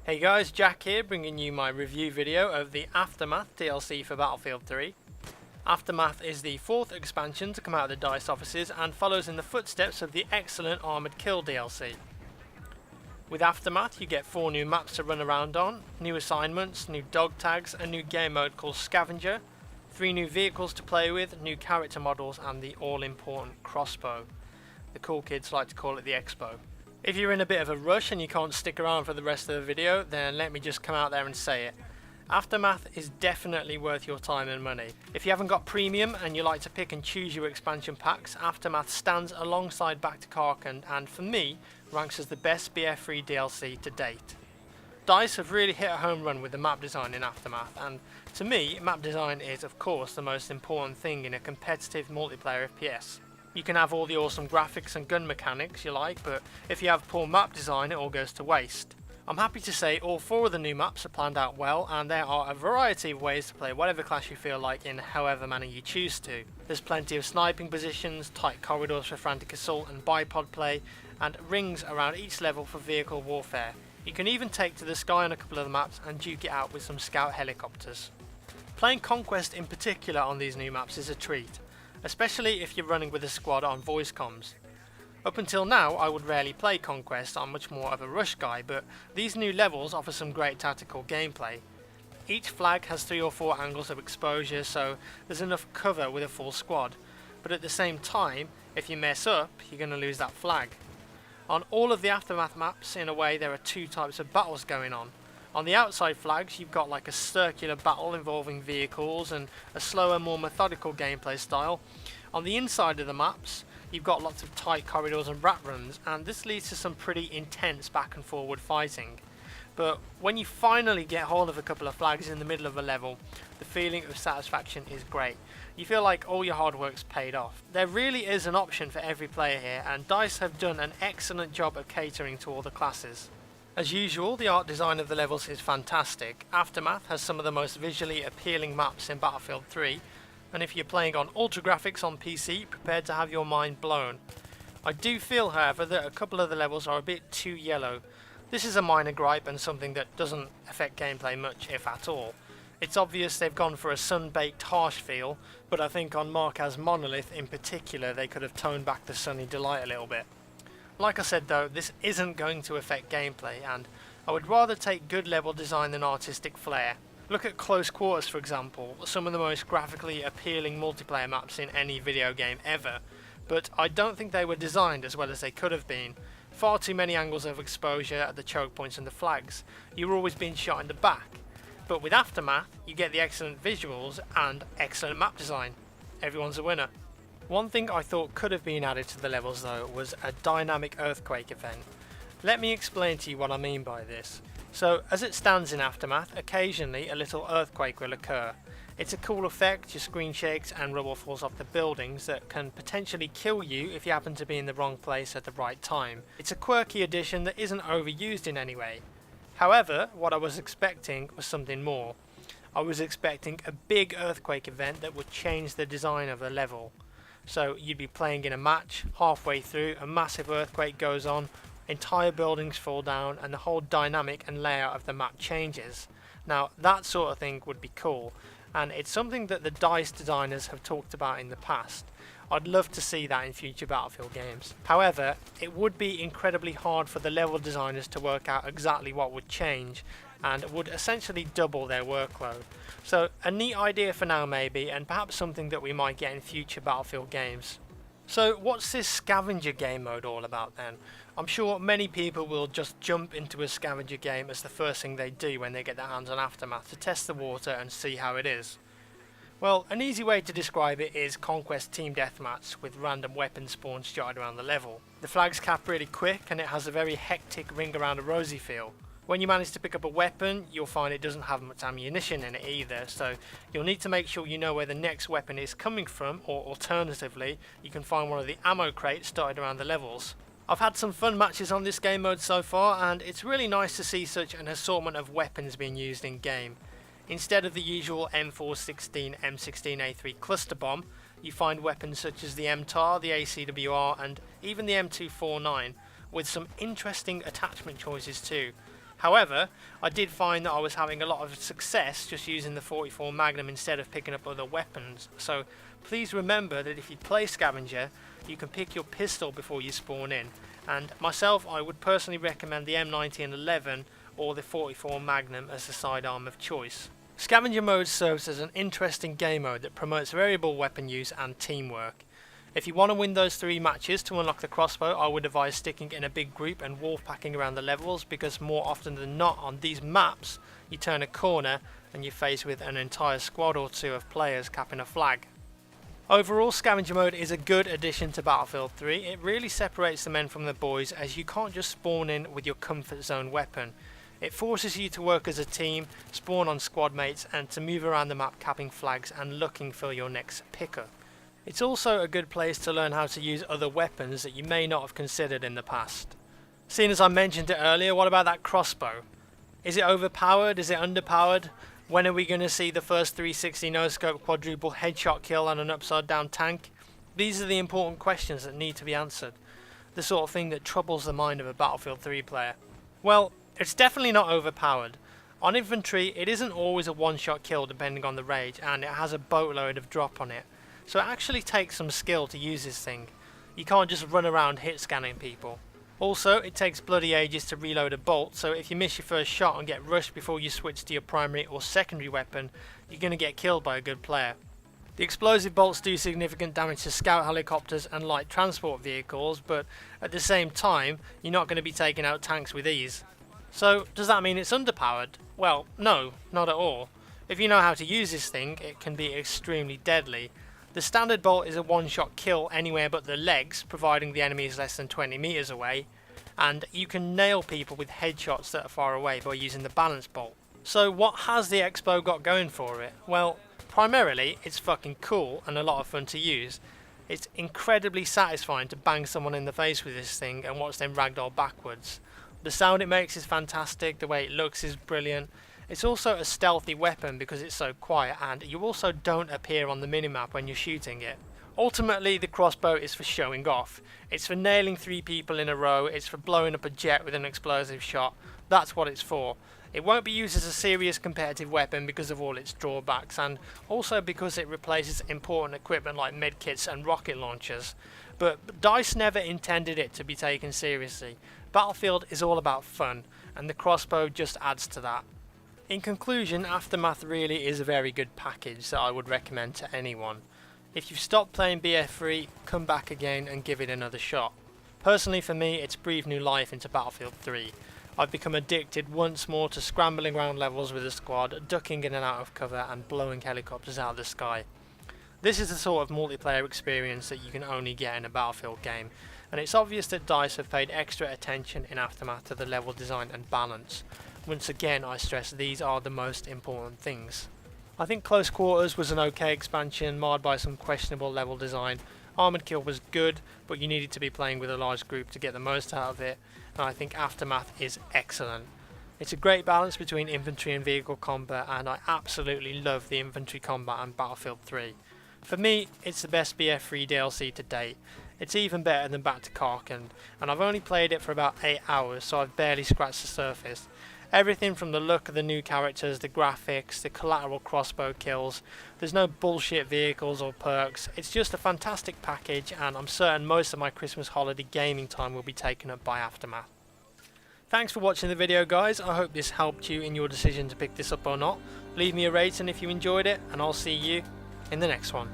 Hey guys, Jack here, bringing you my review video of the Aftermath DLC for Battlefield 3. Aftermath is the fourth expansion to come out of the DICE offices and follows in the footsteps of the excellent Armored Kill DLC. With Aftermath you get 4 new maps to run around on, new assignments, new dog tags, a new game mode called Scavenger, 3 new vehicles to play with, new character models and the all-important crossbow. The cool kids like to call it the Expo. If you're in a bit of a rush and you can't stick around for the rest of the video, then let me just come out there and say it. Aftermath is definitely worth your time and money. If you haven't got premium and you like to pick and choose your expansion packs, Aftermath stands alongside Back to Karkand and for me ranks as the best BF3 DLC to date. DICE have really hit a home run with the map design in Aftermath, and to me map design is of course the most important thing in a competitive multiplayer FPS. You can have all the awesome graphics and gun mechanics you like, but if you have poor map design it all goes to waste. I'm happy to say all 4 of the new maps are planned out well, and there are a variety of ways to play whatever class you feel like in however manner you choose to. There's plenty of sniping positions, tight corridors for frantic assault and bipod play, and rings around each level for vehicle warfare. You can even take to the sky on a couple of the maps and duke it out with some scout helicopters. Playing Conquest in particular on these new maps is a treat, especially if you're running with a squad on voice comms. Up until now I would rarely play Conquest, I'm much more of a rush guy, but these new levels offer some great tactical gameplay. Each flag has 3 or 4 angles of exposure, so there's enough cover with a full squad, but at the same time if you mess up you're going to lose that flag. On all of the Aftermath maps in a way there are 2 types of battles going on. On the outside flags you've got like a circular battle involving vehicles and a slower, more methodical gameplay style. On the inside of the maps you've got lots of tight corridors and rat runs, and this leads to some pretty intense back and forward fighting. But when you finally get hold of a couple of flags in the middle of a level, the feeling of satisfaction is great. You feel like all your hard work's paid off. There really is an option for every player here, and DICE have done an excellent job of catering to all the classes. As usual, the art design of the levels is fantastic. Aftermath has some of the most visually appealing maps in Battlefield 3, and if you're playing on ultra graphics on PC, prepare to have your mind blown. I do feel, however, that a couple of the levels are a bit too yellow. This is a minor gripe and something that doesn't affect gameplay much, if at all. It's obvious they've gone for a sun-baked harsh feel, but I think on Markaz Monolith in particular they could have toned back the sunny delight a little bit. Like I said though, this isn't going to affect gameplay, and I would rather take good level design than artistic flair. Look at Close Quarters for example, some of the most graphically appealing multiplayer maps in any video game ever, but I don't think they were designed as well as they could have been. Far too many angles of exposure at the choke points and the flags. You were always being shot in the back. But with Aftermath, you get the excellent visuals and excellent map design. Everyone's a winner. One thing I thought could have been added to the levels though was a dynamic earthquake event. Let me explain to you what I mean by this. So as it stands in Aftermath, occasionally a little earthquake will occur. It's a cool effect, your screen shakes and rubble falls off the buildings that can potentially kill you if you happen to be in the wrong place at the right time. It's a quirky addition that isn't overused in any way. However, what I was expecting was something more. I was expecting a big earthquake event that would change the design of the level. So you'd be playing in a match, halfway through a massive earthquake goes on, entire buildings fall down and the whole dynamic and layout of the map changes. Now that sort of thing would be cool, and it's something that the DICE designers have talked about in the past. I'd love to see that in future Battlefield games. However, it would be incredibly hard for the level designers to work out exactly what would change, and would essentially double their workload. So a neat idea for now maybe, and perhaps something that we might get in future Battlefield games. So what's this Scavenger Game-Mode all about then? I'm sure many people will just jump into a scavenger game as the first thing they do when they get their hands on Aftermath to test the water and see how it is. Well, an easy way to describe it is Conquest Team Deathmatch with random weapon spawns jotted around the level. The flags cap really quick and it has a very hectic ring around a rosy feel. When you manage to pick up a weapon, you'll find it doesn't have much ammunition in it either, so you'll need to make sure you know where the next weapon is coming from, or alternatively, you can find one of the ammo crates dotted around the levels. I've had some fun matches on this game mode so far, and it's really nice to see such an assortment of weapons being used in game. Instead of the usual M416, M16A3 cluster bomb, you find weapons such as the MTAR, the ACWR and even the M249, with some interesting attachment choices too. However, I did find that I was having a lot of success just using the 44 Magnum instead of picking up other weapons, so please remember that if you play Scavenger, you can pick your pistol before you spawn in, and myself, I would personally recommend the M1911 or the 44 Magnum as the sidearm of choice. Scavenger Mode serves as an interesting game mode that promotes variable weapon use and teamwork. If you want to win those 3 matches to unlock the crossbow, I would advise sticking in a big group and wolf packing around the levels, because more often than not on these maps you turn a corner and you're faced with an entire squad or 2 of players capping a flag. Overall, Scavenger Mode is a good addition to Battlefield 3. It really separates the men from the boys, as you can't just spawn in with your comfort zone weapon. It forces you to work as a team, spawn on squad mates, and to move around the map capping flags and looking for your next pickup. It's also a good place to learn how to use other weapons that you may not have considered in the past. Seeing as I mentioned it earlier, what about that crossbow? Is it overpowered? Is it underpowered? When are we going to see the first 360 no-scope quadruple headshot kill on an upside down tank? These are the important questions that need to be answered. The sort of thing that troubles the mind of a Battlefield 3 player. Well, it's definitely not overpowered. On infantry, it isn't always a one-shot kill depending on the rage, and it has a boatload of drop on it. So it actually takes some skill to use this thing. You can't just run around hit scanning people. Also, it takes bloody ages to reload a bolt, so if you miss your first shot and get rushed before you switch to your primary or secondary weapon, you're going to get killed by a good player. The explosive bolts do significant damage to scout helicopters and light transport vehicles, but at the same time, you're not going to be taking out tanks with ease. So, does that mean it's underpowered? Well, no, not at all. If you know how to use this thing, it can be extremely deadly. The standard bolt is a one-shot kill anywhere but the legs, providing the enemy is less than 20 meters away, and you can nail people with headshots that are far away by using the balance bolt. So what has the Expo got going for it? Well, primarily it's fucking cool and a lot of fun to use. It's incredibly satisfying to bang someone in the face with this thing and watch them ragdoll backwards. The sound it makes is fantastic, the way it looks is brilliant. It's also a stealthy weapon because it's so quiet, and you also don't appear on the minimap when you're shooting it. Ultimately, the crossbow is for showing off. It's for nailing 3 people in a row, it's for blowing up a jet with an explosive shot. That's what it's for. It won't be used as a serious competitive weapon because of all its drawbacks, and also because it replaces important equipment like medkits and rocket launchers. But DICE never intended it to be taken seriously. Battlefield is all about fun, and the crossbow just adds to that. In conclusion, Aftermath really is a very good package that I would recommend to anyone. If you've stopped playing BF3, come back again and give it another shot. Personally for me, it's breathed new life into Battlefield 3. I've become addicted once more to scrambling around levels with a squad, ducking in and out of cover and blowing helicopters out of the sky. This is the sort of multiplayer experience that you can only get in a Battlefield game, and it's obvious that DICE have paid extra attention in Aftermath to the level design and balance. Once again, I stress these are the most important things. I think Close Quarters was an okay expansion, marred by some questionable level design. Armored Kill was good, but you needed to be playing with a large group to get the most out of it, and I think Aftermath is excellent. It's a great balance between infantry and vehicle combat, and I absolutely love the infantry combat on Battlefield 3. For me, it's the best BF3 DLC to date. It's even better than Back to Karkin, and I've only played it for about 8 hours, so I've barely scratched the surface. Everything from the look of the new characters, the graphics, the collateral crossbow kills, there's no bullshit vehicles or perks. It's just a fantastic package, and I'm certain most of my Christmas holiday gaming time will be taken up by Aftermath. Thanks for watching the video, guys. I hope this helped you in your decision to pick this up or not. Leave me a rating if you enjoyed it, and I'll see you in the next one.